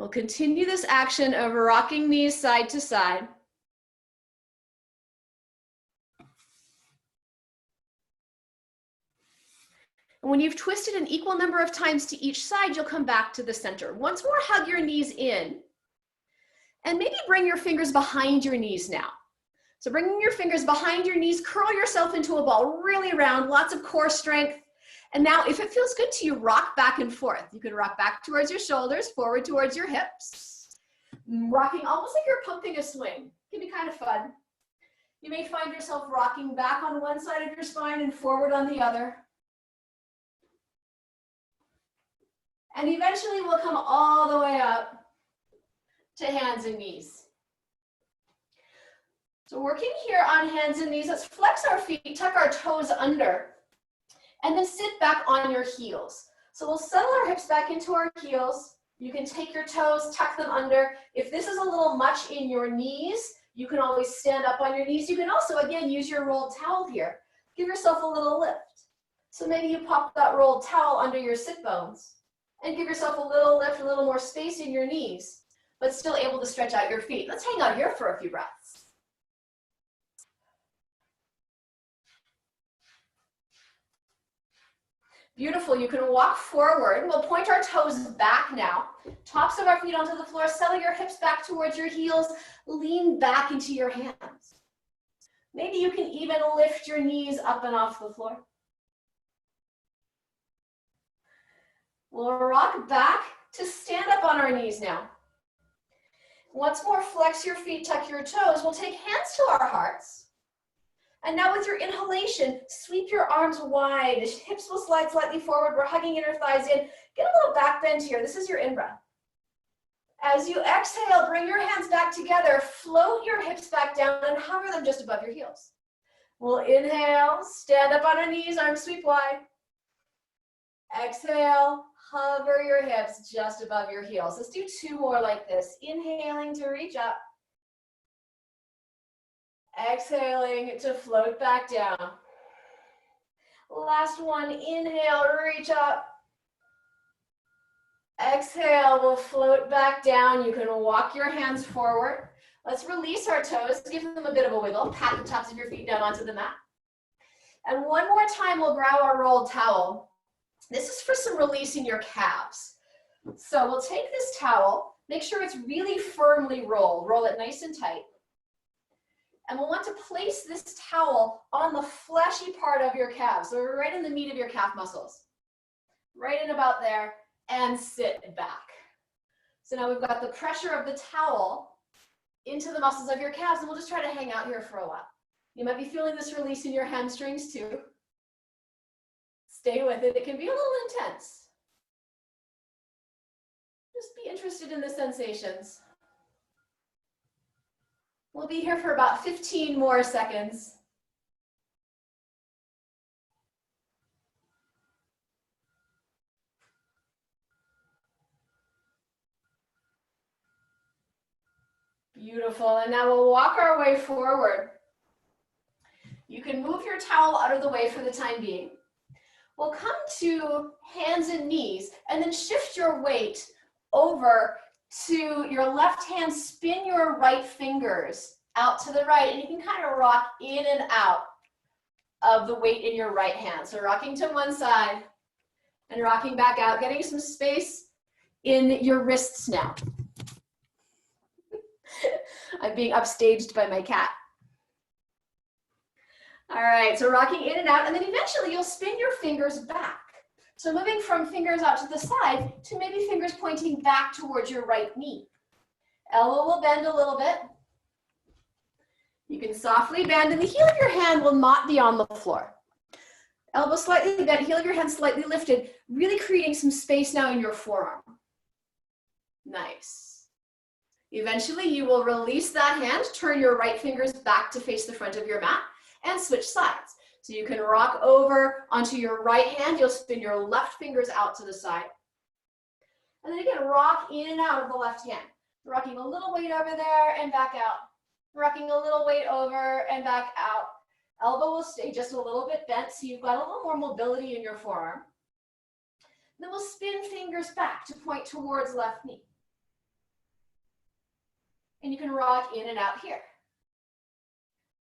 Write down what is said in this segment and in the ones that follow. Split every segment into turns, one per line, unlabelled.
We'll continue this action of rocking knees side to side. And when you've twisted an equal number of times to each side, you'll come back to the center. Once more, hug your knees in. And maybe bring your fingers behind your knees now. So bringing your fingers behind your knees, curl yourself into a ball, really round, lots of core strength. And now if it feels good to you, rock back and forth. You can rock back towards your shoulders, forward towards your hips. Rocking almost like you're pumping a swing. It can be kind of fun. You may find yourself rocking back on one side of your spine and forward on the other. And eventually we'll come all the way up to hands and knees. So working here on hands and knees, let's flex our feet, tuck our toes under, and then sit back on your heels. So we'll settle our hips back into our heels. You can take your toes, tuck them under. If this is a little much in your knees, you can always stand up on your knees. You can also, again, use your rolled towel here. Give yourself a little lift. So maybe you pop that rolled towel under your sit bones and give yourself a little lift, a little more space in your knees, but still able to stretch out your feet. Let's hang out here for a few breaths. Beautiful, you can walk forward. We'll point our toes back now. Tops of our feet onto the floor, settle your hips back towards your heels, lean back into your hands. Maybe you can even lift your knees up and off the floor. We'll rock back to stand up on our knees now. Once more, flex your feet, tuck your toes. We'll take hands to our hearts. And now with your inhalation, sweep your arms wide. Hips will slide slightly forward. We're hugging inner thighs in. Get a little back bend here. This is your in-breath. As you exhale, bring your hands back together. Float your hips back down and hover them just above your heels. We'll inhale, stand up on our knees, arms sweep wide. Exhale, hover your hips just above your heels. Let's do two more like this. Inhaling to reach up. Exhaling to float back down. Last one, inhale, reach up. Exhale, we'll float back down. You can walk your hands forward. Let's release our toes, give them a bit of a wiggle. Pat the tops of your feet down onto the mat. And one more time, we'll grab our rolled towel. This is for some release in your calves. So we'll take this towel, make sure it's really firmly rolled. Roll it nice and tight. And we'll want to place this towel on the fleshy part of your calves, so right in the meat of your calf muscles. Right in about there, and sit back. So now we've got the pressure of the towel into the muscles of your calves, and we'll just try to hang out here for a while. You might be feeling this release in your hamstrings too. Stay with it. It can be a little intense. Just be interested in the sensations. We'll be here for about 15 more seconds. Beautiful, and now we'll walk our way forward. You can move your towel out of the way for the time being. We'll come to hands and knees, and then shift your weight over to your left hand, spin your right fingers out to the right, and you can kind of rock in and out of the weight in your right hand. So rocking to one side and rocking back out, getting some space in your wrists now. I'm being upstaged by my cat. All right, so rocking in and out, and then eventually you'll spin your fingers back. So moving from fingers out to the side to maybe fingers pointing back towards your right knee. Elbow will bend a little bit. You can softly bend, and the heel of your hand will not be on the floor. Elbow slightly bent, heel of your hand slightly lifted, really creating some space now in your forearm. Nice. Eventually, you will release that hand, turn your right fingers back to face the front of your mat, and switch sides. So you can rock over onto your right hand. You'll spin your left fingers out to the side. And then again, rock in and out of the left hand. Rocking a little weight over there and back out. Rocking a little weight over and back out. Elbow will stay just a little bit bent, so you've got a little more mobility in your forearm. Then we'll spin fingers back to point towards left knee. And you can rock in and out here.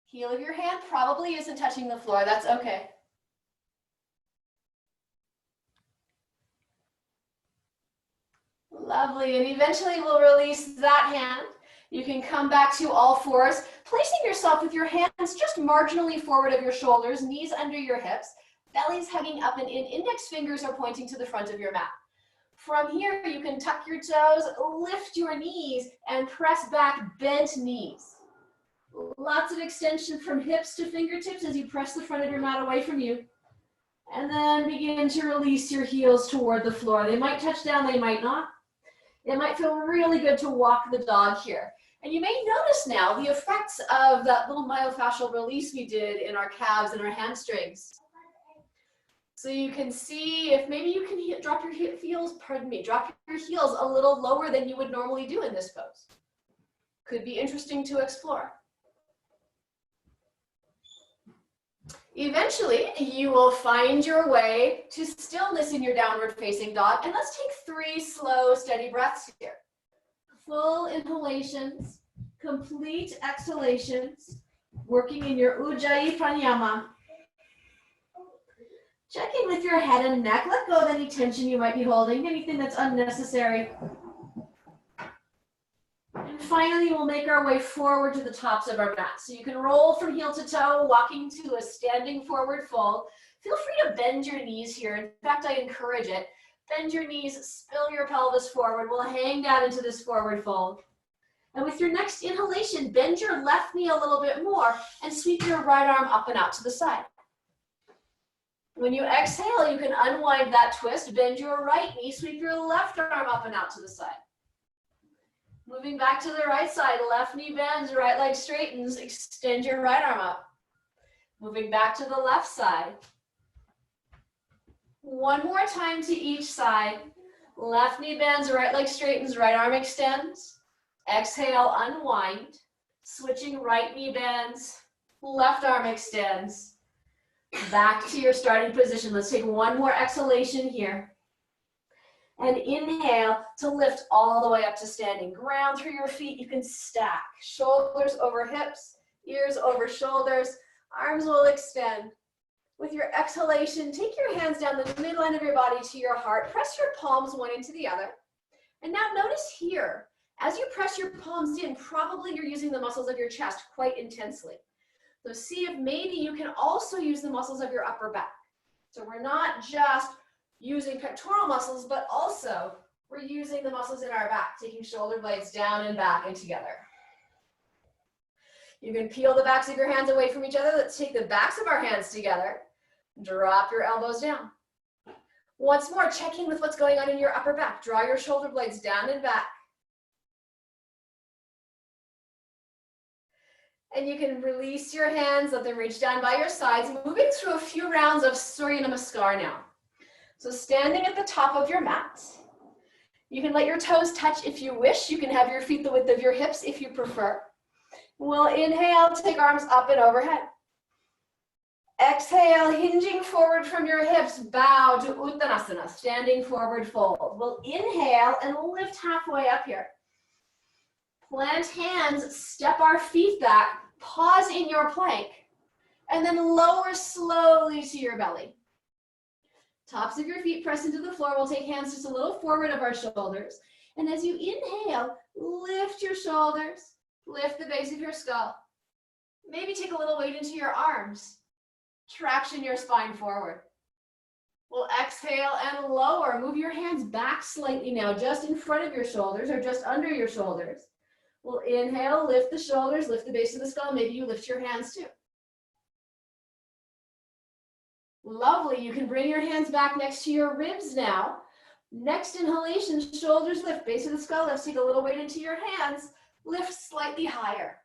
Heel of your hand probably isn't touching the floor. That's okay. Lovely. And eventually we'll release that hand. You can come back to all fours, placing yourself with your hands just marginally forward of your shoulders, knees under your hips, belly's hugging up and in, index fingers are pointing to the front of your mat. From here, you can tuck your toes, lift your knees, and press back bent knees. Lots of extension from hips to fingertips as you press the front of your mat away from you. And then begin to release your heels toward the floor. They might touch down, they might not. It might feel really good to walk the dog here. And you may notice now the effects of that little myofascial release we did in our calves and our hamstrings. So you can see if maybe you can drop your heels, drop your heels a little lower than you would normally do in this pose. Could be interesting to explore. Eventually, you will find your way to stillness in your downward facing dog. And let's take 3 slow, steady breaths here. Full inhalations, complete exhalations, working in your Ujjayi Pranayama. Check in with your head and neck. Let go of any tension you might be holding, anything that's unnecessary. And finally, we'll make our way forward to the tops of our mat. So you can roll from heel to toe, walking to a standing forward fold. Feel free to bend your knees here. In fact, I encourage it. Bend your knees, spill your pelvis forward. We'll hang down into this forward fold. And with your next inhalation, bend your left knee a little bit more and sweep your right arm up and out to the side. When you exhale, you can unwind that twist, bend your right knee, sweep your left arm up and out to the side. Moving back to the right side, left knee bends, right leg straightens, extend your right arm up. Moving back to the left side. One more time to each side. Left knee bends, right leg straightens, right arm extends. Exhale, unwind. Switching, right knee bends, left arm extends. Back to your starting position. Let's take one more exhalation here. And inhale to lift all the way up to standing. Ground through your feet. You can stack. Shoulders over hips, ears over shoulders. Arms will extend. With your exhalation, take your hands down the midline of your body to your heart. Press your palms one into the other. And now notice here, as you press your palms in, probably you're using the muscles of your chest quite intensely. So see if maybe you can also use the muscles of your upper back. So we're not just using pectoral muscles, but also we're using the muscles in our back, taking shoulder blades down and back and together. You can peel the backs of your hands away from each other. Let's take the backs of our hands together. Drop your elbows down. Once more, check in with what's going on in your upper back. Draw your shoulder blades down and back. And you can release your hands, let them reach down by your sides, moving through a few rounds of Surya Namaskar now. So standing at the top of your mat, you can let your toes touch if you wish. You can have your feet the width of your hips if you prefer. We'll inhale, take arms up and overhead. Exhale, hinging forward from your hips, bow to Uttanasana, standing forward fold. We'll inhale and lift halfway up here. Plant hands, step our feet back, pause in your plank, and then lower slowly to your belly. Tops of your feet press into the floor. We'll take hands just a little forward of our shoulders. And as you inhale, lift your shoulders, lift the base of your skull. Maybe take a little weight into your arms. Traction your spine forward. We'll exhale and lower. Move your hands back slightly now, just in front of your shoulders or just under your shoulders. We'll inhale, lift the shoulders, lift the base of the skull. Maybe you lift your hands too. Lovely. You can bring your hands back next to your ribs now. Next inhalation, shoulders lift, base of the skull lifts. Take a little weight into your hands. Lift slightly higher.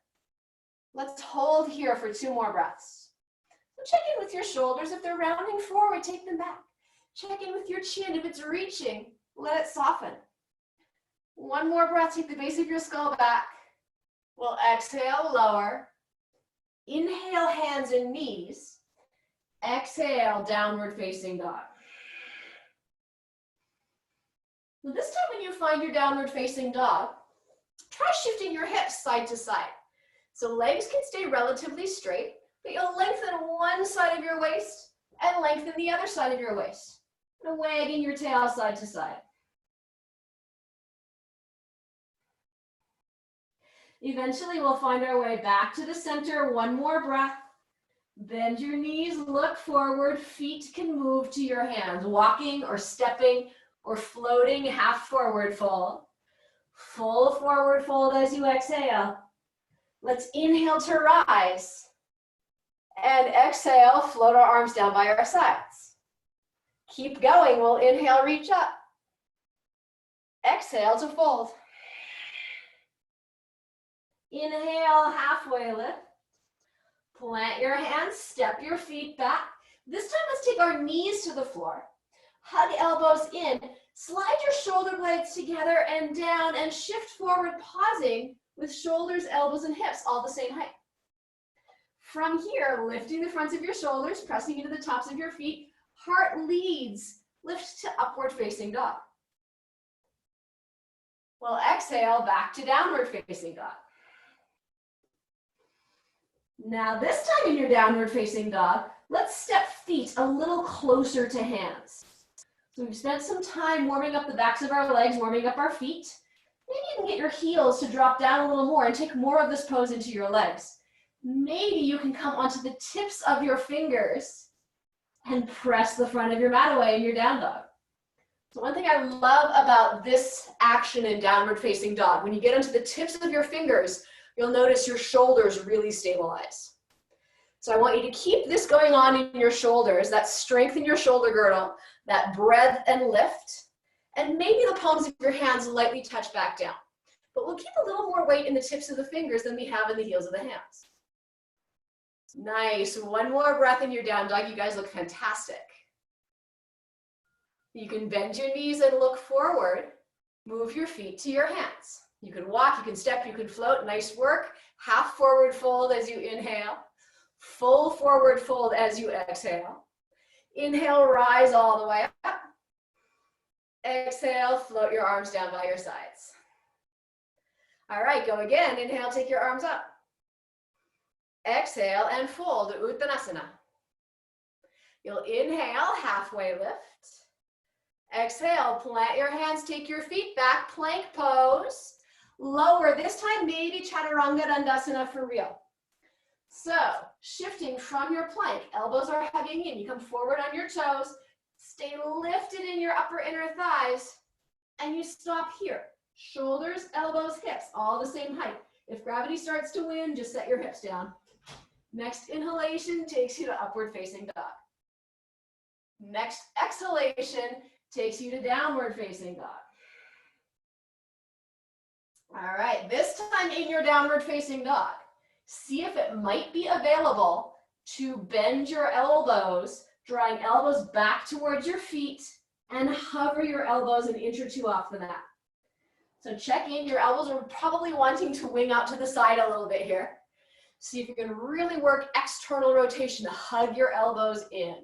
Let's hold here for 2 more breaths. So check in with your shoulders. If they're rounding forward, take them back. Check in with your chin. If it's reaching, let it soften. 1 more breath, take the base of your skull back. We'll exhale, lower. Inhale, hands and knees. Exhale, downward facing dog. This time when you find your downward facing dog, Try shifting your hips side to side. So legs can stay relatively straight, but you'll lengthen one side of your waist and lengthen the other side of your waist. And wagging your tail side to side. Eventually, we'll find our way back to the center. One more breath. Bend your knees, look forward. Feet can move to your hands, walking or stepping or floating, half forward fold. Full forward fold as you exhale. Let's inhale to rise. And exhale, float our arms down by our sides. Keep going, we'll inhale, reach up. Exhale to fold. Inhale, halfway lift. Plant your hands, step your feet back. This time, let's take our knees to the floor. Hug elbows in. Slide your shoulder blades together and down and shift forward, pausing with shoulders, elbows, and hips all the same height. From here, lifting the fronts of your shoulders, pressing into the tops of your feet. Heart leads. Lift to upward facing dog. We'll exhale back to downward facing dog. Now this time in your downward facing dog, let's step feet a little closer to hands. So we've spent some time warming up the backs of our legs, warming up our feet. Maybe you can get your heels to drop down a little more and take more of this pose into your legs. Maybe you can come onto the tips of your fingers and press the front of your mat away in your down dog. So one thing I love about this action in downward facing dog, when you get onto the tips of your fingers, you'll notice your shoulders really stabilize. So I want you to keep this going on in your shoulders, that strength in your shoulder girdle, that breadth and lift, and maybe the palms of your hands lightly touch back down. But we'll keep a little more weight in the tips of the fingers than we have in the heels of the hands. Nice, one more breath in your down dog. You guys look fantastic. You can bend your knees and look forward. Move your feet to your hands. You can walk, you can step, you can float. Nice work. Half forward fold as you inhale. Full forward fold as you exhale. Inhale, rise all the way up. Exhale, float your arms down by your sides. All right, go again. Inhale, take your arms up. Exhale and fold, Uttanasana. You'll inhale, halfway lift. Exhale, plant your hands, take your feet back, plank pose. Lower, this time maybe Chaturanga Dandasana for real. So, shifting from your plank, elbows are hugging in, you come forward on your toes, stay lifted in your upper inner thighs, and you stop here. Shoulders, elbows, hips, all the same height. If gravity starts to win, just set your hips down. Next inhalation takes you to upward facing dog. Next exhalation takes you to downward facing dog. All right, this time in your downward facing dog, see if it might be available to bend your elbows, drawing elbows back towards your feet, and hover your elbows an inch or two off the mat. So check in, your elbows are probably wanting to wing out to the side a little bit here. See if you can really work external rotation to hug your elbows in.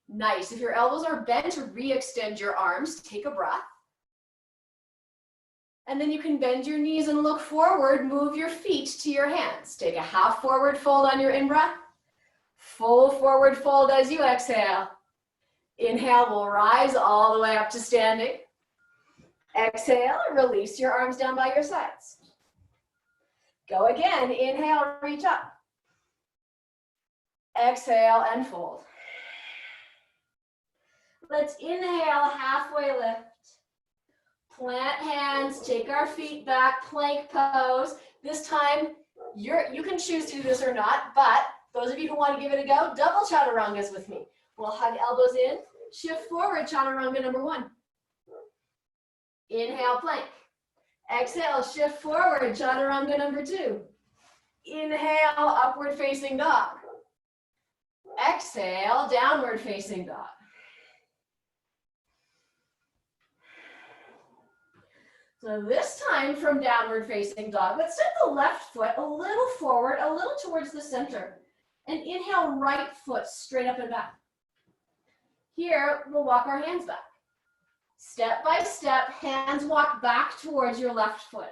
Nice, if your elbows are bent, re-extend your arms, take a breath. And then you can bend your knees and look forward, move your feet to your hands. Take a half forward fold on your in-breath. Full forward fold as you exhale. Inhale, we'll rise all the way up to standing. Exhale, release your arms down by your sides. Go again, inhale, reach up. Exhale and fold. Let's inhale, halfway lift. Plant hands, take our feet back, plank pose. This time, you can choose to do this or not, but those of you who want to give it a go, double chaturangas with me. We'll hug elbows in, shift forward, chaturanga number 1. Inhale, plank. Exhale, shift forward, chaturanga number 2. Inhale, upward facing dog. Exhale, downward facing dog. So this time from downward facing dog, let's step the left foot a little forward, a little towards the center, and inhale right foot straight up and back. Here, we'll walk our hands back. Step by step, hands walk back towards your left foot.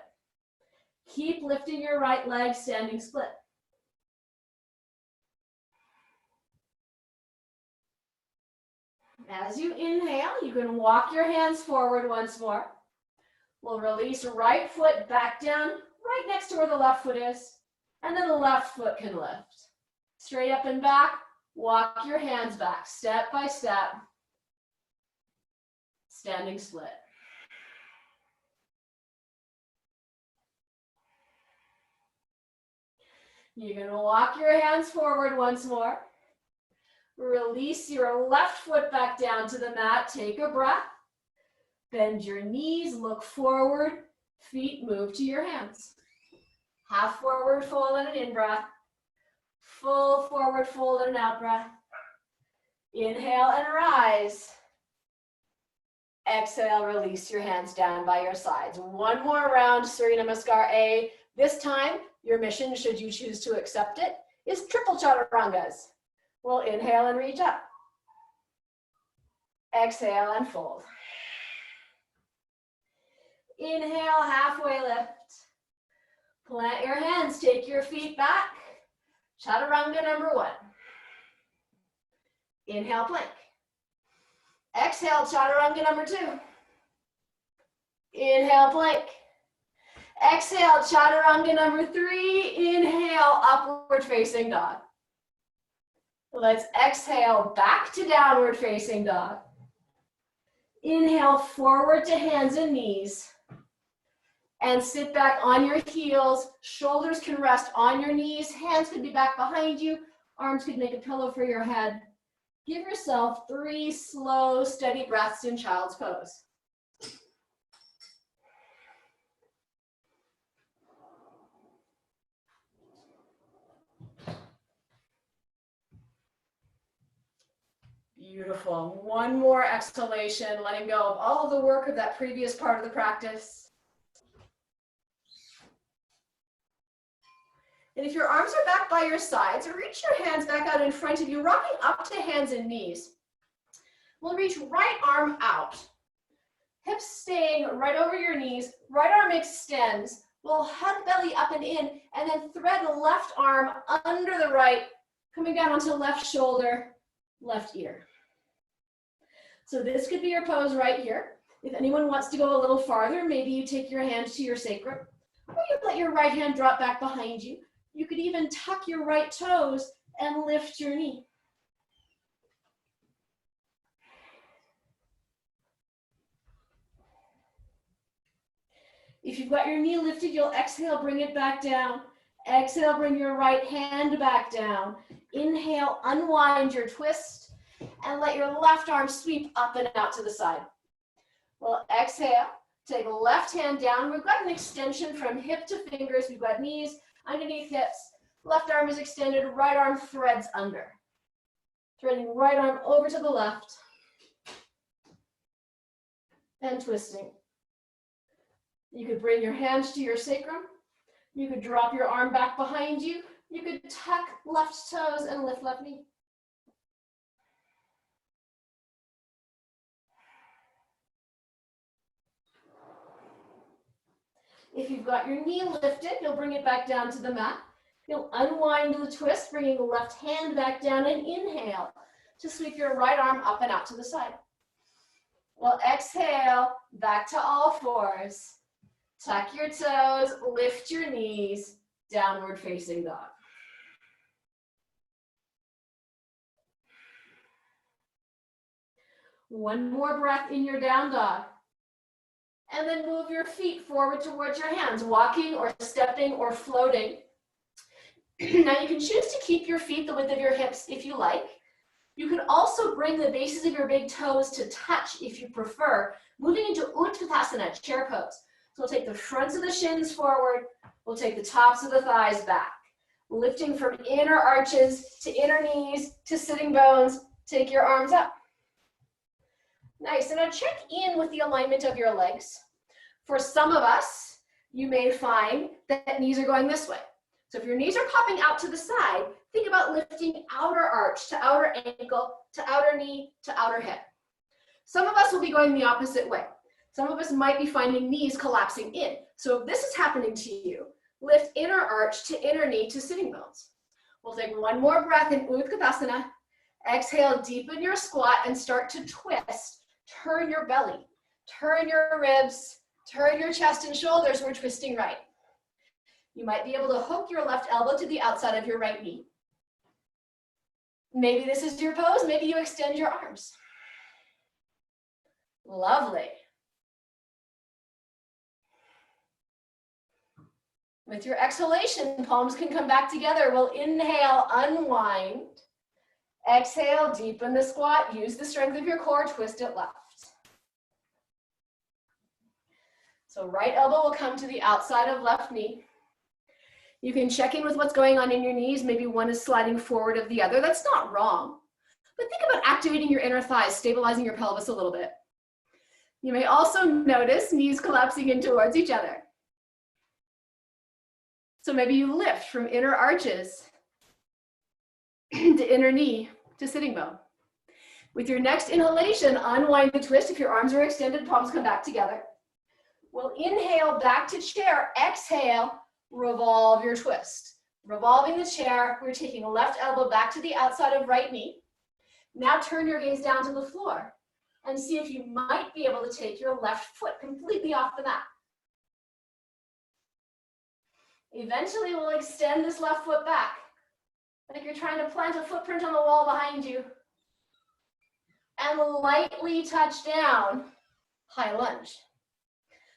Keep lifting your right leg, standing split. As you inhale, you can walk your hands forward once more. We'll release right foot back down, right next to where the left foot is, and then the left foot can lift. Straight up and back, walk your hands back, step by step, standing split. You're going to walk your hands forward once more. Release your left foot back down to the mat. Take a breath. Bend your knees, look forward. Feet move to your hands. Half forward fold and an in-breath. Full forward fold and an out-breath. Inhale and rise. Exhale, release your hands down by your sides. One more round, Surya Namaskar A. This time, your mission, should you choose to accept it, is triple chaturangas. We'll inhale and reach up. Exhale and fold. Inhale, halfway lift. Plant your hands, take your feet back. Chaturanga number 1. Inhale, plank. Exhale, chaturanga number 2. Inhale, plank. Exhale, chaturanga number 3. Inhale, upward facing dog. Let's exhale back to downward facing dog. Inhale forward to hands and knees. And sit back on your heels. Shoulders can rest on your knees. Hands could be back behind you. Arms could make a pillow for your head. Give yourself 3 slow, steady breaths in child's pose. Beautiful. One more exhalation, letting go of all of the work of that previous part of the practice. And if your arms are back by your sides, reach your hands back out in front of you, rocking up to hands and knees. We'll reach right arm out. Hips staying right over your knees, right arm extends. We'll hug belly up and in, and then thread the left arm under the right, coming down onto left shoulder, left ear. So this could be your pose right here. If anyone wants to go a little farther, maybe you take your hand to your sacrum, or you let your right hand drop back behind you. You could even tuck your right toes and lift your knee. If you've got your knee lifted, you'll exhale, bring it back down. Exhale, bring your right hand back down. Inhale, unwind your twist, and let your left arm sweep up and out to the side. Well, exhale, take left hand down. We've got an extension from hip to fingers. We've got knees underneath hips. Left arm is extended, right arm threads under. Threading right arm over to the left. And twisting. You could bring your hands to your sacrum. You could drop your arm back behind you. You could tuck left toes and lift left knee. If you've got your knee lifted, you'll bring it back down to the mat. You'll unwind the twist, bringing the left hand back down and inhale to sweep your right arm up and out to the side. Well, exhale, back to all fours. Tuck your toes, lift your knees, downward facing dog. One more breath in your down dog. And then move your feet forward towards your hands, walking or stepping or floating. Now you can choose to keep your feet the width of your hips if you like. You can also bring the bases of your big toes to touch if you prefer, moving into Utkatasana, chair pose. So we'll take the fronts of the shins forward, we'll take the tops of the thighs back. Lifting from inner arches to inner knees to sitting bones, take your arms up. Nice, and now check in with the alignment of your legs. For some of us, you may find that knees are going this way. So if your knees are popping out to the side, think about lifting outer arch to outer ankle, to outer knee, to outer hip. Some of us will be going the opposite way. Some of us might be finding knees collapsing in. So if this is happening to you, Lift inner arch to inner knee to sitting bones. We'll take one more breath in Utkatasana. Exhale, deepen your squat and start to twist. Turn your belly, turn your ribs, turn your chest and shoulders. We're twisting right. You might be able to hook your left elbow to the outside of your right knee. Maybe this is your pose, maybe you extend your arms. Lovely. With your exhalation, palms can come back together. We'll inhale, unwind. Exhale, deepen the squat. Use the strength of your core, twist it left. So right elbow will come to the outside of left knee. You can check in with what's going on in your knees. Maybe one is sliding forward of the other. That's not wrong. But think about activating your inner thighs, stabilizing your pelvis a little bit. You may also notice knees collapsing in towards each other. So maybe you lift from inner arches to inner knee to sitting bone. With your next inhalation, unwind the twist. If your arms are extended, palms come back together. We'll inhale back to chair. Exhale, revolve your twist. Revolving the chair, we're taking left elbow back to the outside of right knee. Now turn your gaze down to the floor and see if you might be able to take your left foot completely off the mat. Eventually, we'll extend this left foot back, like you're trying to plant a footprint on the wall behind you. And lightly touch down, high lunge.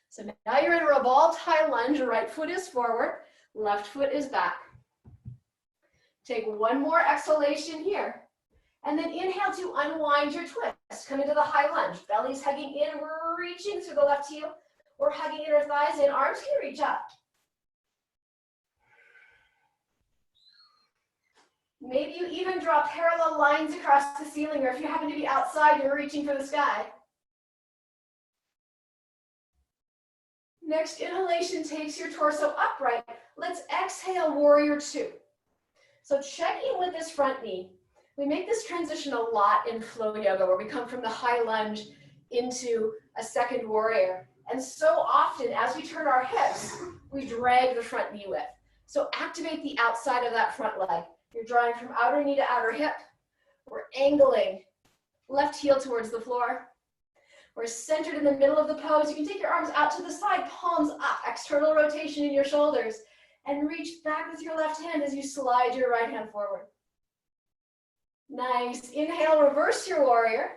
So now you're in a revolved high lunge. Right foot is forward, left foot is back. Take one more exhalation here. And then inhale to unwind your twist. Come into the high lunge. Belly's hugging in. We're reaching through the left heel. We're hugging inner thighs in. Arms can reach up. Maybe you even draw parallel lines across the ceiling, or if you happen to be outside, you're reaching for the sky. Next inhalation takes your torso upright. Let's exhale, warrior two. So check in with this front knee. We make this transition a lot in flow yoga, where we come from the high lunge into a second warrior. And so often, as we turn our hips, we drag the front knee width. So activate the outside of that front leg. You're drawing from outer knee to outer hip. We're angling left heel towards the floor. We're centered in the middle of the pose. You can take your arms out to the side, palms up, external rotation in your shoulders, and reach back with your left hand as you slide your right hand forward. Nice. Inhale, reverse your warrior.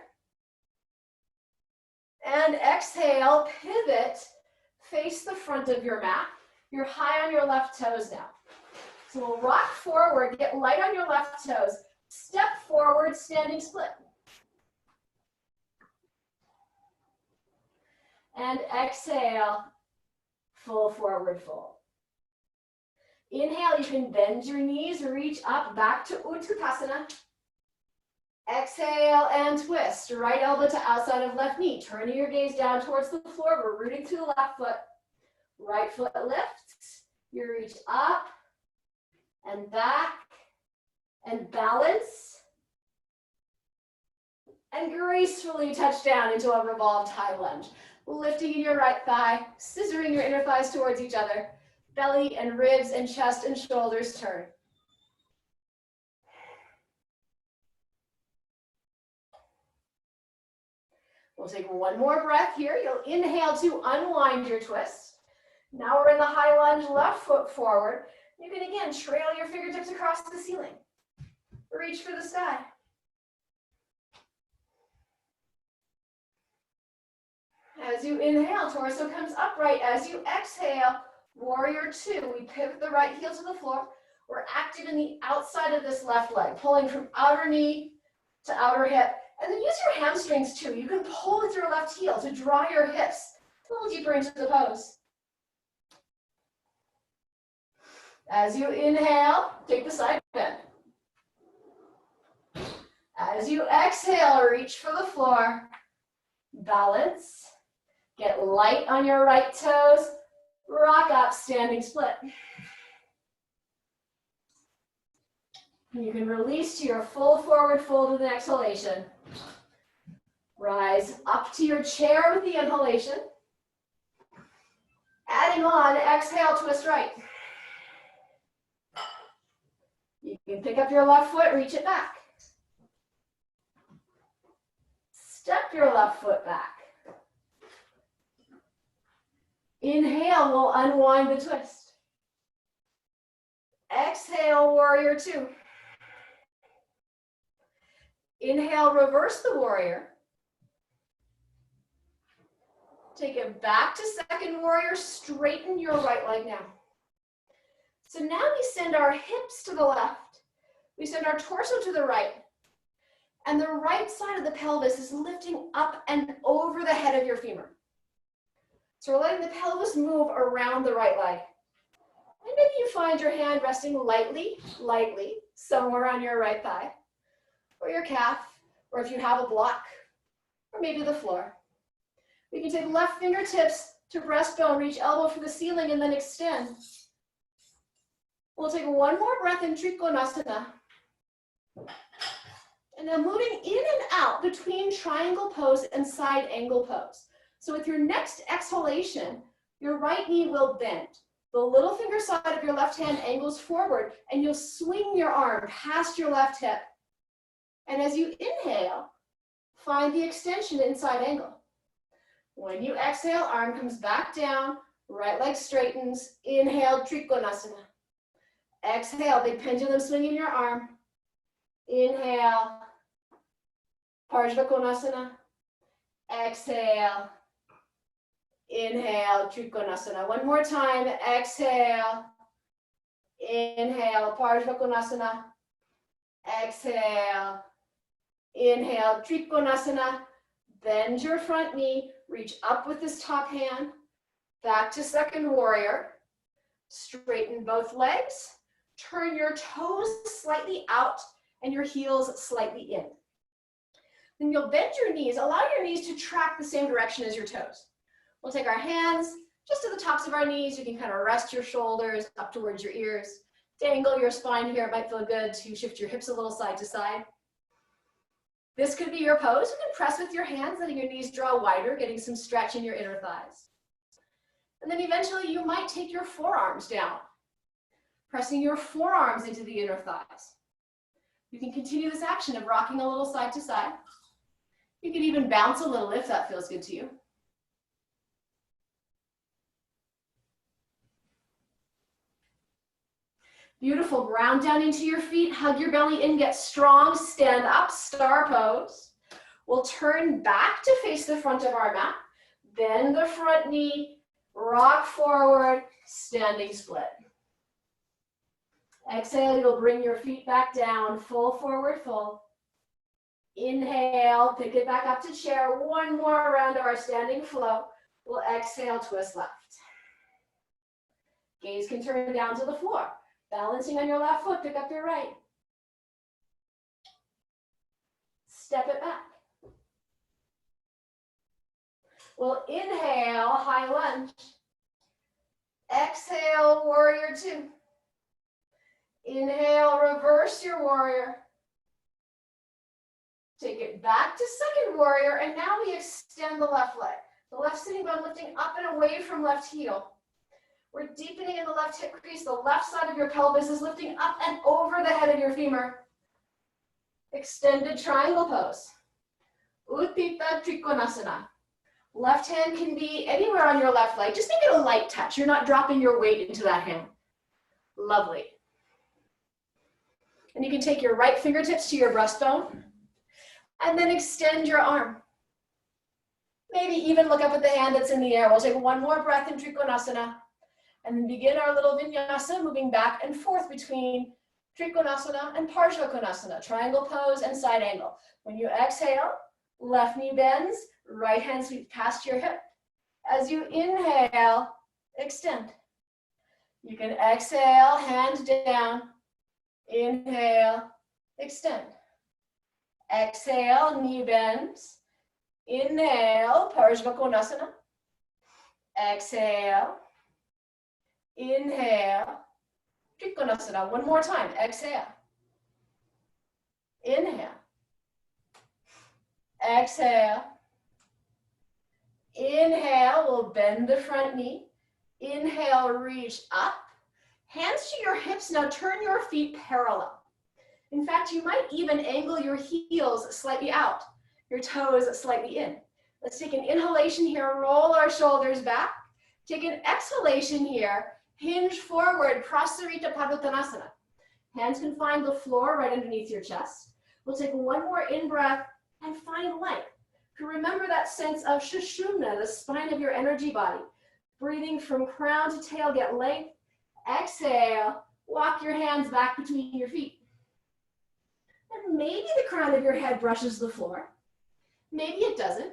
And exhale, pivot, face the front of your mat. You're high on your left toes now. So we'll rock forward, get light on your left toes. Step forward, standing split. And exhale, full forward fold. Inhale, you can bend your knees, reach up back to Utkatasana. Exhale and twist. Right elbow to outside of left knee. Turning your gaze down towards the floor. We're rooting through the left foot. Right foot lifts. You reach up and back and balance. And gracefully touch down into a revolved high lunge. Lifting in your right thigh, scissoring your inner thighs towards each other. Belly and ribs and chest and shoulders turn. We'll take one more breath here. You'll inhale to unwind your twist. Now we're in the high lunge, left foot forward. You can again trail your fingertips across the ceiling. Reach for the sky. As you inhale, torso comes upright. As you exhale, warrior two. We pivot the right heel to the floor. We're active in the outside of this left leg, pulling from outer knee to outer hip. And then use your hamstrings too. You can pull with your left heel to draw your hips a little deeper into the pose. As you inhale, take the side bend. As you exhale, reach for the floor. Balance. Get light on your right toes. Rock up, standing split. You can release to your full forward fold with an exhalation. Rise up to your chair with the inhalation. Adding on, exhale, twist right. You can pick up your left foot, reach it back. Step your left foot back. Inhale, we'll unwind the twist. Exhale, warrior two. Inhale, reverse the warrior. Take it back to second warrior, straighten your right leg now. So now we send our hips to the left. We send our torso to the right. And the right side of the pelvis is lifting up and over the head of your femur. So we're letting the pelvis move around the right leg. And maybe you find your hand resting lightly, somewhere on your right thigh, or your calf, or if you have a block, or maybe the floor. We can take left fingertips to breastbone, reach elbow for the ceiling, and then extend. We'll take one more breath in Trikonasana. And then moving in and out between triangle pose and side angle pose. So with your next exhalation, your right knee will bend. The little finger side of your left hand angles forward, and you'll swing your arm past your left hip. And as you inhale, find the extension in side angle. When you exhale, arm comes back down, right leg straightens. Inhale, Trikonasana. Exhale, big pendulum swing in your arm. Inhale, Parsvakonasana. Exhale. Inhale, Trikonasana. One more time. Exhale. Inhale, Parsvakonasana. Exhale. Inhale, Trikonasana. Bend your front knee. Reach up with this top hand. Back to second warrior. Straighten both legs. Turn your toes slightly out and your heels slightly in. Then you'll bend your knees. Allow your knees to track the same direction as your toes. We'll take our hands just to the tops of our knees. You can kind of rest your shoulders up towards your ears. Dangle your spine here. It might feel good to shift your hips a little side to side. This could be your pose. You can press with your hands, letting your knees draw wider, getting some stretch in your inner thighs. And then eventually you might take your forearms down, pressing your forearms into the inner thighs. You can continue this action of rocking a little side to side. You can even bounce a little if that feels good to you. Beautiful. Ground down into your feet. Hug your belly in. Get strong. Stand up. Star pose. We'll turn back to face the front of our mat. Bend the front knee. Rock forward. Standing split. Exhale. You'll bring your feet back down. Full forward fold. Inhale. Pick it back up to chair. One more round of our standing flow. We'll exhale. Twist left. Gaze can turn down to the floor. Balancing on your left foot, pick up your right. Step it back. We'll inhale, high lunge. Exhale, warrior two. Inhale, reverse your warrior. Take it back to second warrior, and now we extend the left leg. The left sitting bone lifting up and away from left heel. We're deepening in the left hip crease. The left side of your pelvis is lifting up and over the head of your femur. Extended triangle pose. Utthita Trikonasana. Left hand can be anywhere on your left leg. Just make it a light touch. You're not dropping your weight into that hand. Lovely. And you can take your right fingertips to your breastbone and then extend your arm. Maybe even look up at the hand that's in the air. We'll take one more breath in Trikonasana. And then begin our little vinyasa, moving back and forth between Trikonasana and Parsvakonasana, triangle pose and side angle. When you exhale, left knee bends, right hand sweeps past your hip. As you inhale, extend. You can exhale, hand down. Inhale, extend. Exhale, knee bends. Inhale, Parsvakonasana. Exhale. Inhale, Trikonasana. One more time. Exhale. Inhale. Exhale. Inhale, we'll bend the front knee. Inhale, reach up. Hands to your hips. Now turn your feet parallel. In fact, you might even angle your heels slightly out, your toes slightly in. Let's take an inhalation here, roll our shoulders back. Take an exhalation here, hinge forward, Prasarita Padottanasana. Hands can find the floor right underneath your chest. We'll take one more in-breath and find length. Remember that sense of Sushumna, the spine of your energy body. Breathing from crown to tail, get length. Exhale, walk your hands back between your feet. And maybe the crown of your head brushes the floor. Maybe it doesn't.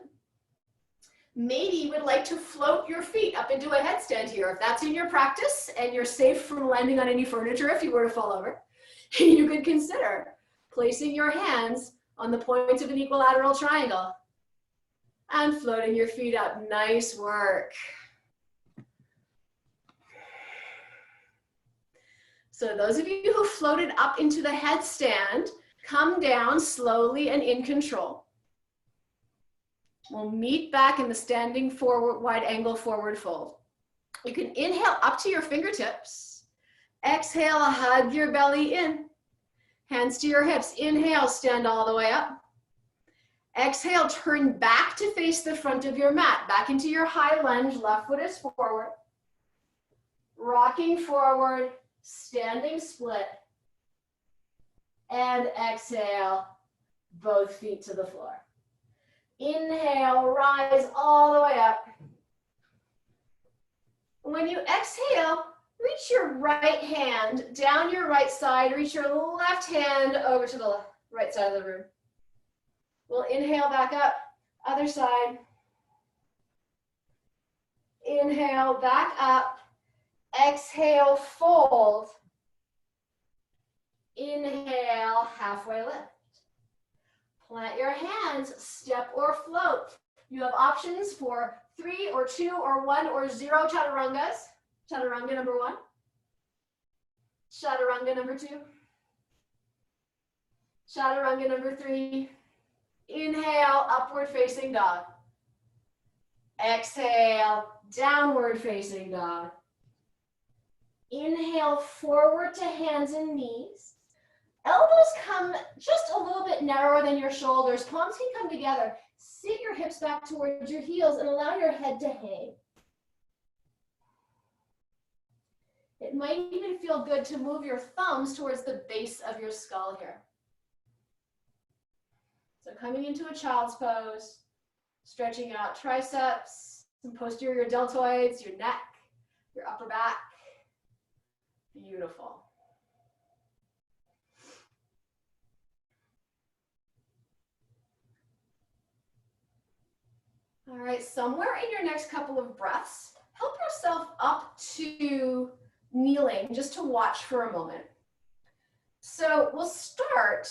Maybe you would like to float your feet up into a headstand here. If that's in your practice and you're safe from landing on any furniture if you were to fall over, you could consider placing your hands on the points of an equilateral triangle and floating your feet up. Nice work. So those of you who floated up into the headstand, come down slowly and in control. We'll meet back in the standing forward, wide angle forward fold. You can inhale up to your fingertips. Exhale, hug your belly in. Hands to your hips. Inhale, stand all the way up. Exhale, turn back to face the front of your mat. Back into your high lunge, left foot is forward. Rocking forward, standing split. And exhale, both feet to the floor. Inhale, rise all the way up. When you exhale, reach your right hand down your right side, reach your left hand over to the right side of the room. We'll inhale back up, other side. Inhale, back up. Exhale, fold. Inhale, halfway lift. Plant your hands, step or float. You have options for 3 or 2 or 1 or 0 chaturangas. Chaturanga number 1. Chaturanga number 2. Chaturanga number 3. Inhale, upward facing dog. Exhale, downward facing dog. Inhale, forward to hands and knees. Elbows come just a little bit narrower than your shoulders. Palms can come together. Sit your hips back towards your heels and allow your head to hang. It might even feel good to move your thumbs towards the base of your skull here. So coming into a child's pose, stretching out triceps, some posterior deltoids, your neck, your upper back. Beautiful. All right, somewhere in your next couple of breaths, help yourself up to kneeling, just to watch for a moment. So we'll start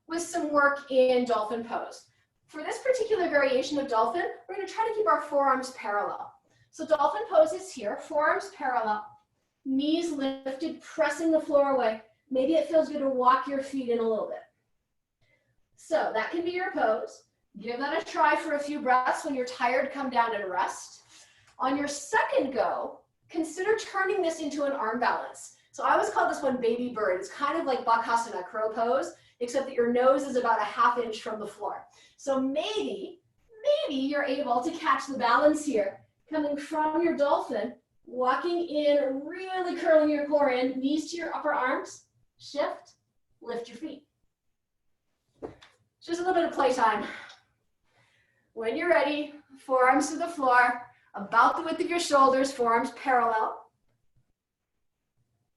with some work in dolphin pose. For this particular variation of dolphin, we're going to try to keep our forearms parallel. So dolphin pose is here, forearms parallel, knees lifted, pressing the floor away. Maybe it feels good to walk your feet in a little bit. So that can be your pose. Give that a try for a few breaths. When you're tired, come down and rest. On your second go, consider turning this into an arm balance. So I always call this one baby bird. It's kind of like Bakasana, crow pose, except that your nose is about a ½ inch from the floor. So maybe you're able to catch the balance here, coming from your dolphin, walking in, really curling your core in, knees to your upper arms, shift, lift your feet. Just a little bit of playtime. When you're ready, forearms to the floor, about the width of your shoulders, forearms parallel.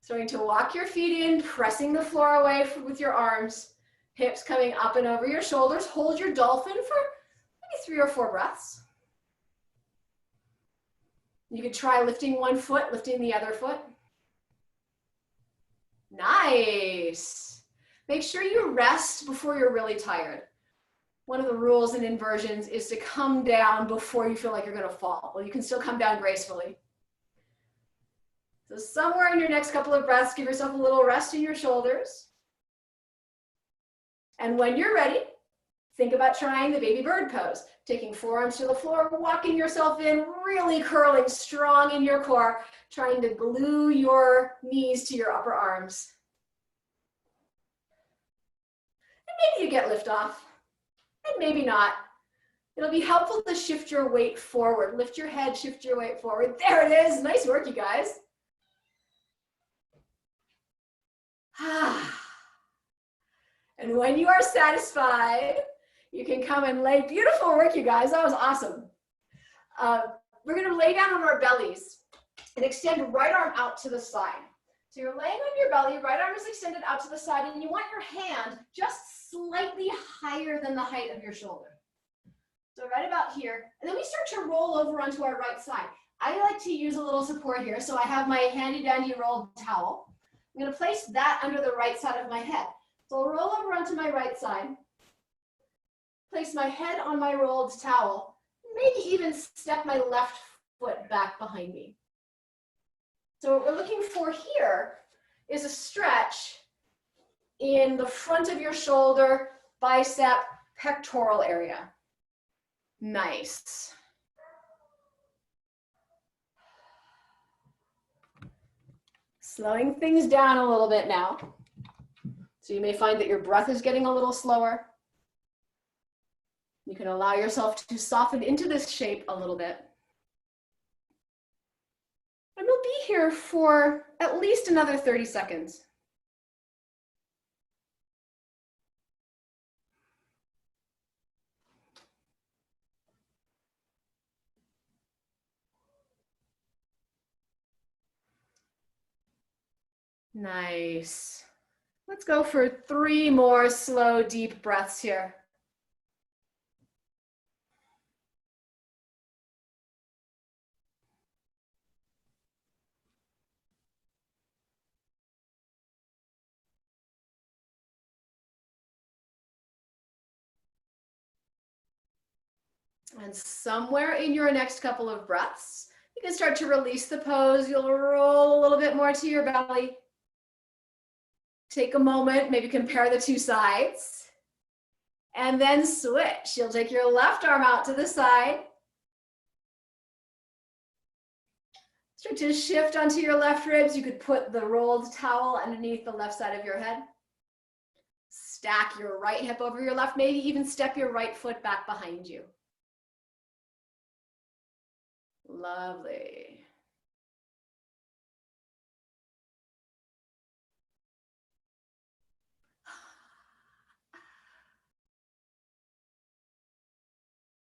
Starting to walk your feet in, pressing the floor away with your arms, hips coming up and over your shoulders. Hold your dolphin for maybe 3 or 4 breaths. You could try lifting one foot, lifting the other foot. Nice. Make sure you rest before you're really tired. One of the rules in inversions is to come down before you feel like you're going to fall. Well, you can still come down gracefully. So somewhere in your next couple of breaths, give yourself a little rest in your shoulders. And when you're ready, Think about trying the baby bird pose, taking forearms to the floor, walking yourself in, really curling strong in your core, trying to glue your knees to your upper arms. And maybe you get lift off, and maybe not. It'll be helpful to shift your weight forward. Lift your head, shift your weight forward. There it is. Nice work, you guys. And when you are satisfied, you can come and lay. Beautiful work, you guys. That was awesome. We're going to lay down on our bellies and extend right arm out to the side. So you're laying on your belly, right arm is extended out to the side, and you want your hand just slightly higher than the height of your shoulder. So right about here, and then we start to roll over onto our right side. I like to use a little support here, so I have my handy dandy rolled towel. I'm going to place that under the right side of my head. So I'll roll over onto my right side, place my head on my rolled towel, maybe even step my left foot back behind me. So what we're looking for here is a stretch in the front of your shoulder, bicep, pectoral area. Nice. Slowing things down a little bit now. So you may find that your breath is getting a little slower. You can allow yourself to soften into this shape a little bit. And we'll be here for at least another 30 seconds. Nice. Let's go for 3 more slow, deep breaths here. And somewhere in your next couple of breaths, you can start to release the pose. You'll roll a little bit more to your belly. Take a moment, maybe compare the two sides. And then switch. You'll take your left arm out to the side. Start to shift onto your left ribs. You could put the rolled towel underneath the left side of your head. Stack your right hip over your left, maybe even step your right foot back behind you. Lovely.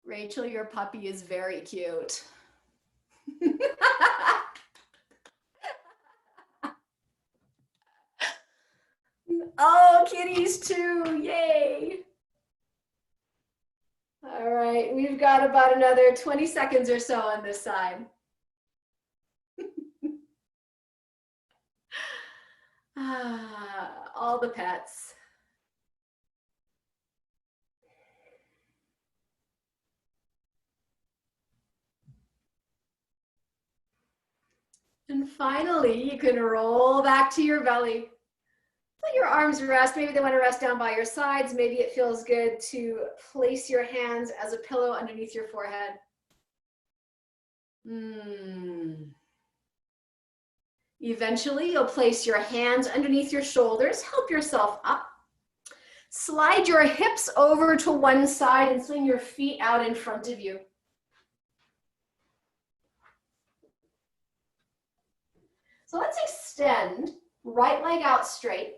Rachel, your puppy is very cute. Oh, kitties too, yay. All right, we've got about another 20 seconds or so on this side. All the pets. And finally, you can roll back to your belly. Let your arms rest. Maybe they want to rest down by your sides. Maybe it feels good to place your hands as a pillow underneath your forehead. Eventually, you'll place your hands underneath your shoulders. Help yourself up. Slide your hips over to one side and swing your feet out in front of you. So let's extend, right leg out straight.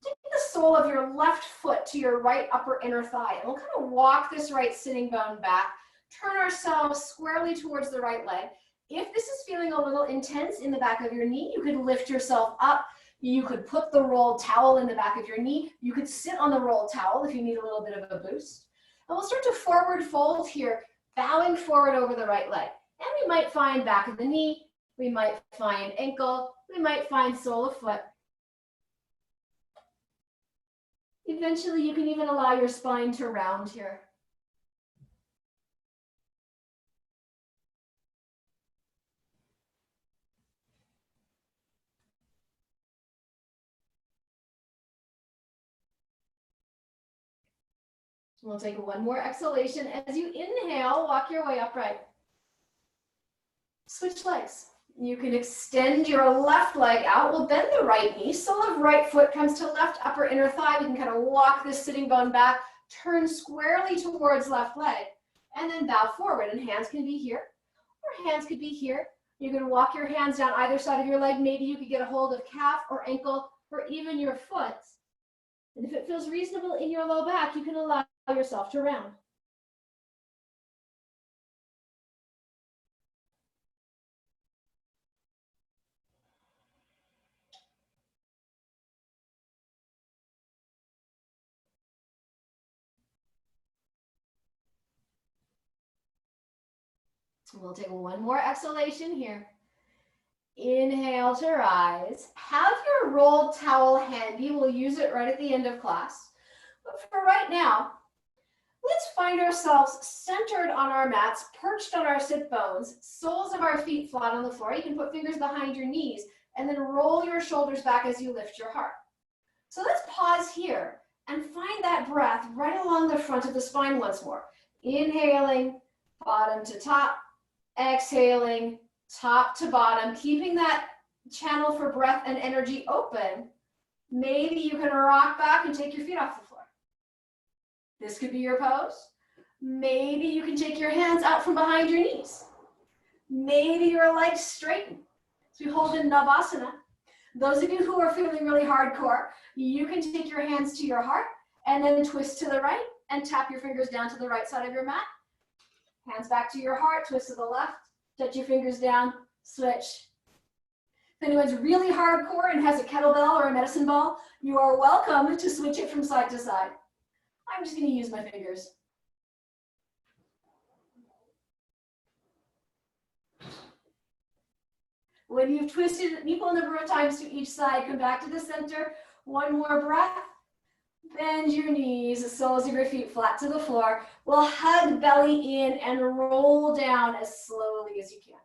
Take the sole of your left foot to your right upper inner thigh. And we'll kind of walk this right sitting bone back, turn ourselves squarely towards the right leg. If this is feeling a little intense in the back of your knee, you could lift yourself up. You could put the rolled towel in the back of your knee. You could sit on the rolled towel if you need a little bit of a boost. And we'll start to forward fold here, bowing forward over the right leg. And we might find back of the knee. We might find ankle. We might find sole of foot. Eventually, you can even allow your spine to round here. We'll take one more exhalation. As you inhale, walk your way upright. Switch legs. You can extend your left leg out. We'll bend the right knee. Sole of right foot comes to left upper inner thigh. We can kind of walk this sitting bone back, turn squarely towards left leg, and then bow forward. And hands can be here, or hands could be here. You can walk your hands down either side of your leg. Maybe you could get a hold of calf or ankle or even your foot. And if it feels reasonable in your low back, you can allow yourself to round. We'll take one more exhalation here. Inhale to rise. Have your rolled towel handy. We'll use it right at the end of class. But for right now, let's find ourselves centered on our mats, perched on our sit bones, soles of our feet flat on the floor. You can put fingers behind your knees and then roll your shoulders back as you lift your heart. So let's pause here and find that breath right along the front of the spine once more. Inhaling, bottom to top. Exhaling, top to bottom, keeping that channel for breath and energy open. Maybe you can rock back and take your feet off the floor. This could be your pose. Maybe you can take your hands out from behind your knees. Maybe your legs straighten. So we hold in Navasana. Those of you who are feeling really hardcore, you can take your hands to your heart and then twist to the right and tap your fingers down to the right side of your mat. Hands back to your heart, twist to the left, touch your fingers down, switch. If anyone's really hardcore and has a kettlebell or a medicine ball, you are welcome to switch it from side to side. I'm just going to use my fingers. When you've twisted an equal number of times to each side, come back to the center. One more breath. Bend your knees, the soles of your feet flat to the floor. We'll hug belly in and roll down as slowly as you can.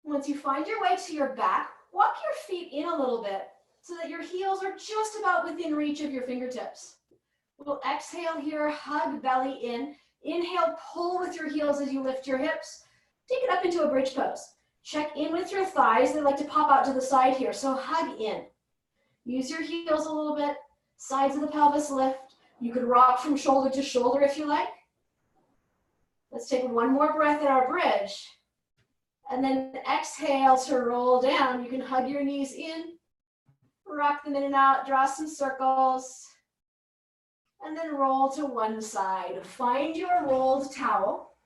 Once you find your way to your back, walk your feet in a little bit so that your heels are just about within reach of your fingertips. We'll exhale here, hug belly in. Inhale, pull with your heels as you lift your hips. Take it up into a bridge pose. Check in with your thighs. They like to pop out to the side here, so hug in. Use your heels a little bit, sides of the pelvis lift. You could rock from shoulder to shoulder if you like. Let's take one more breath in our bridge. And then exhale to roll down. You can hug your knees in, rock them in and out, draw some circles, and then roll to one side. Find your rolled towel.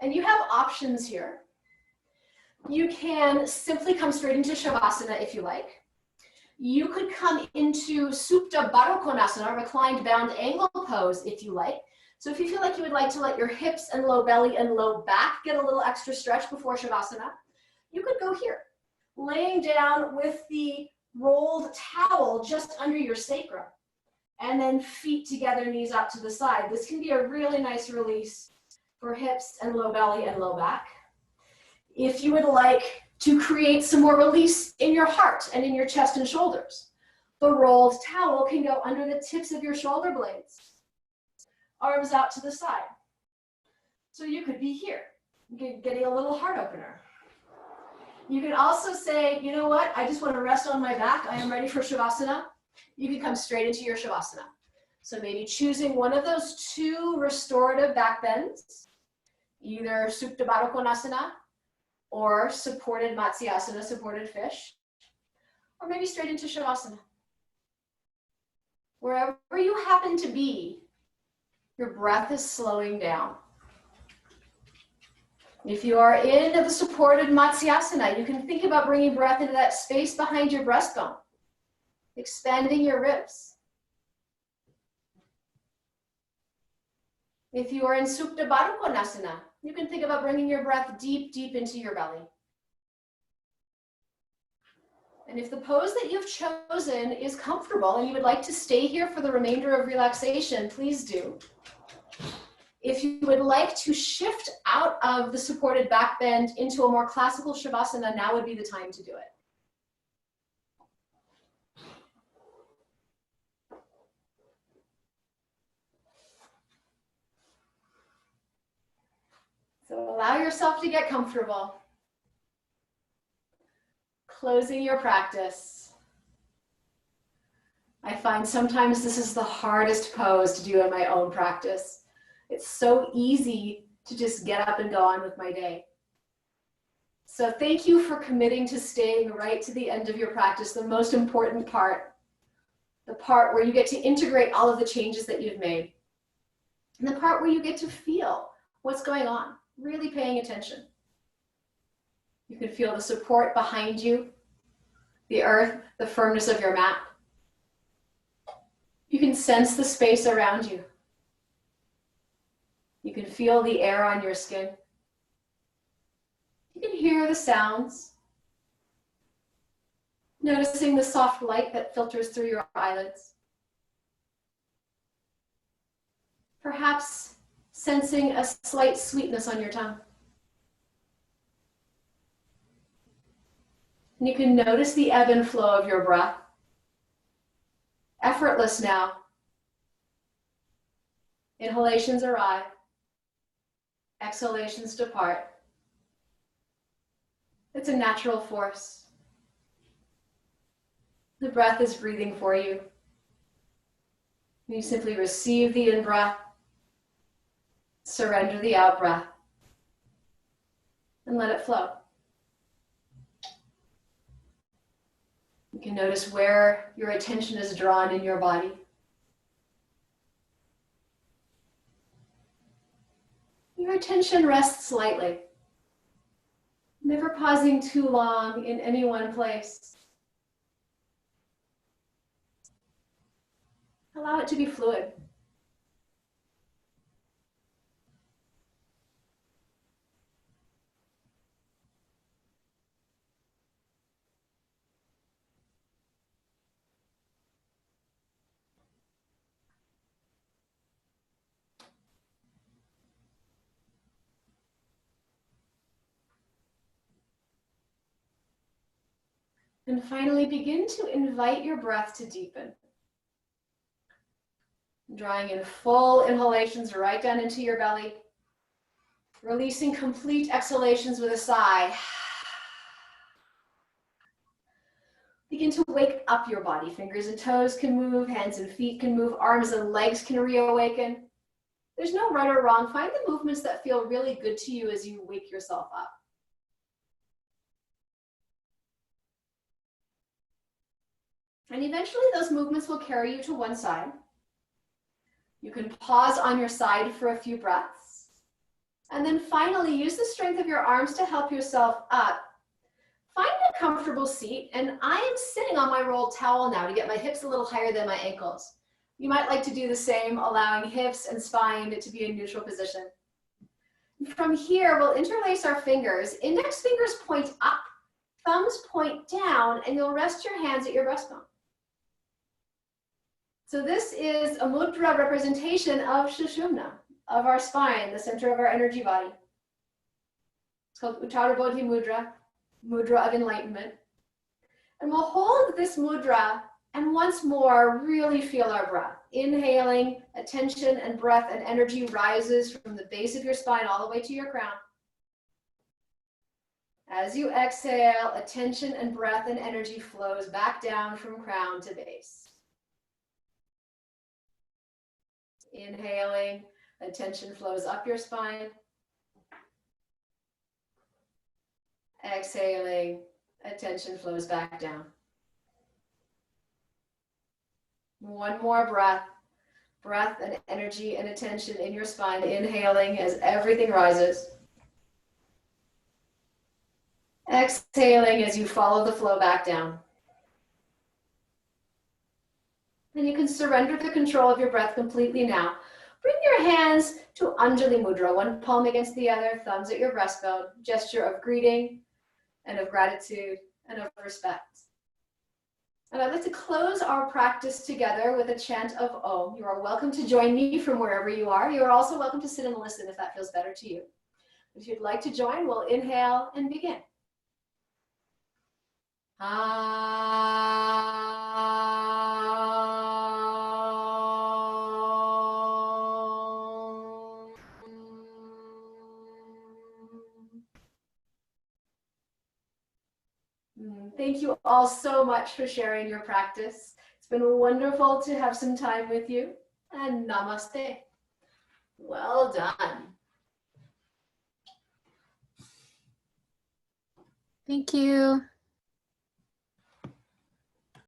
And you have options here. You can simply come straight into Shavasana if you like. You could come into Supta Baddha Konasana, reclined bound angle pose if you like. So if you feel like you would like to let your hips and low belly and low back get a little extra stretch before Shavasana, you could go here, laying down with the rolled towel just under your sacrum, and then feet together, knees out to the side. This can be a really nice release for hips and low belly and low back. If you would like to create some more release in your heart and in your chest and shoulders, the rolled towel can go under the tips of your shoulder blades, arms out to the side. So you could be here, getting a little heart opener. You can also say, you know what, I just want to rest on my back. I am ready for Shavasana. You can come straight into your Shavasana. So maybe choosing one of those two restorative back bends, either Supta Baddha Konasana or supported Matsyasana, supported fish, or maybe straight into Shavasana. Wherever you happen to be, your breath is slowing down. If you are in the supported Matsyasana, you can think about bringing breath into that space behind your breastbone, expanding your ribs. If you are in Supta Baddha Konasana, you can think about bringing your breath deep, deep into your belly. And if the pose that you've chosen is comfortable and you would like to stay here for the remainder of relaxation, please do. If you would like to shift out of the supported back bend into a more classical Shavasana, now would be the time to do it. So allow yourself to get comfortable. Closing your practice. I find sometimes this is the hardest pose to do in my own practice. It's so easy to just get up and go on with my day. So thank you for committing to staying right to the end of your practice, the most important part, the part where you get to integrate all of the changes that you've made, and the part where you get to feel what's going on, really paying attention. You can feel the support behind you, the earth, the firmness of your mat. You can sense the space around you. You can feel the air on your skin. You can hear the sounds. Noticing the soft light that filters through your eyelids. Perhaps sensing a slight sweetness on your tongue. And you can notice the ebb and flow of your breath. Effortless now. Inhalations arrive. Exhalations depart. It's a natural force. The breath is breathing for you. You simply receive the in-breath, surrender the out-breath, and let it flow. You can notice where your attention is drawn in your body. Your attention rests lightly, never pausing too long in any one place. Allow it to be fluid. And finally, begin to invite your breath to deepen. Drawing in full inhalations right down into your belly. Releasing complete exhalations with a sigh. Begin to wake up your body. Fingers and toes can move, hands and feet can move, arms and legs can reawaken. There's no right or wrong. Find the movements that feel really good to you as you wake yourself up. And eventually those movements will carry you to one side. You can pause on your side for a few breaths. And then finally use the strength of your arms to help yourself up. Find a comfortable seat, and I am sitting on my rolled towel now to get my hips a little higher than my ankles. You might like to do the same, allowing hips and spine to be in neutral position. From here, we'll interlace our fingers. Index fingers point up, thumbs point down, and you'll rest your hands at your breastbone. So this is a mudra representation of Sushumna, of our spine, the center of our energy body. It's called Uttara Bodhi Mudra, mudra of enlightenment. And we'll hold this mudra and once more really feel our breath. Inhaling, attention and breath and energy rises from the base of your spine all the way to your crown. As you exhale, attention and breath and energy flows back down from crown to base. Inhaling, attention flows up your spine. Exhaling, attention flows back down. One more breath. Breath and energy and attention in your spine. Inhaling as everything rises. Exhaling as you follow the flow back down. And you can surrender the control of your breath completely now. Bring your hands to Anjali Mudra, one palm against the other, thumbs at your breastbone, gesture of greeting and of gratitude and of respect. And I'd like to close our practice together with a chant of Om. You are welcome to join me from wherever you are. You are also welcome to sit and listen if that feels better to you. If you'd like to join, we'll inhale and begin. Thank you all so much for sharing your practice. It's been wonderful to have some time with you, and namaste. Well done.
Thank you.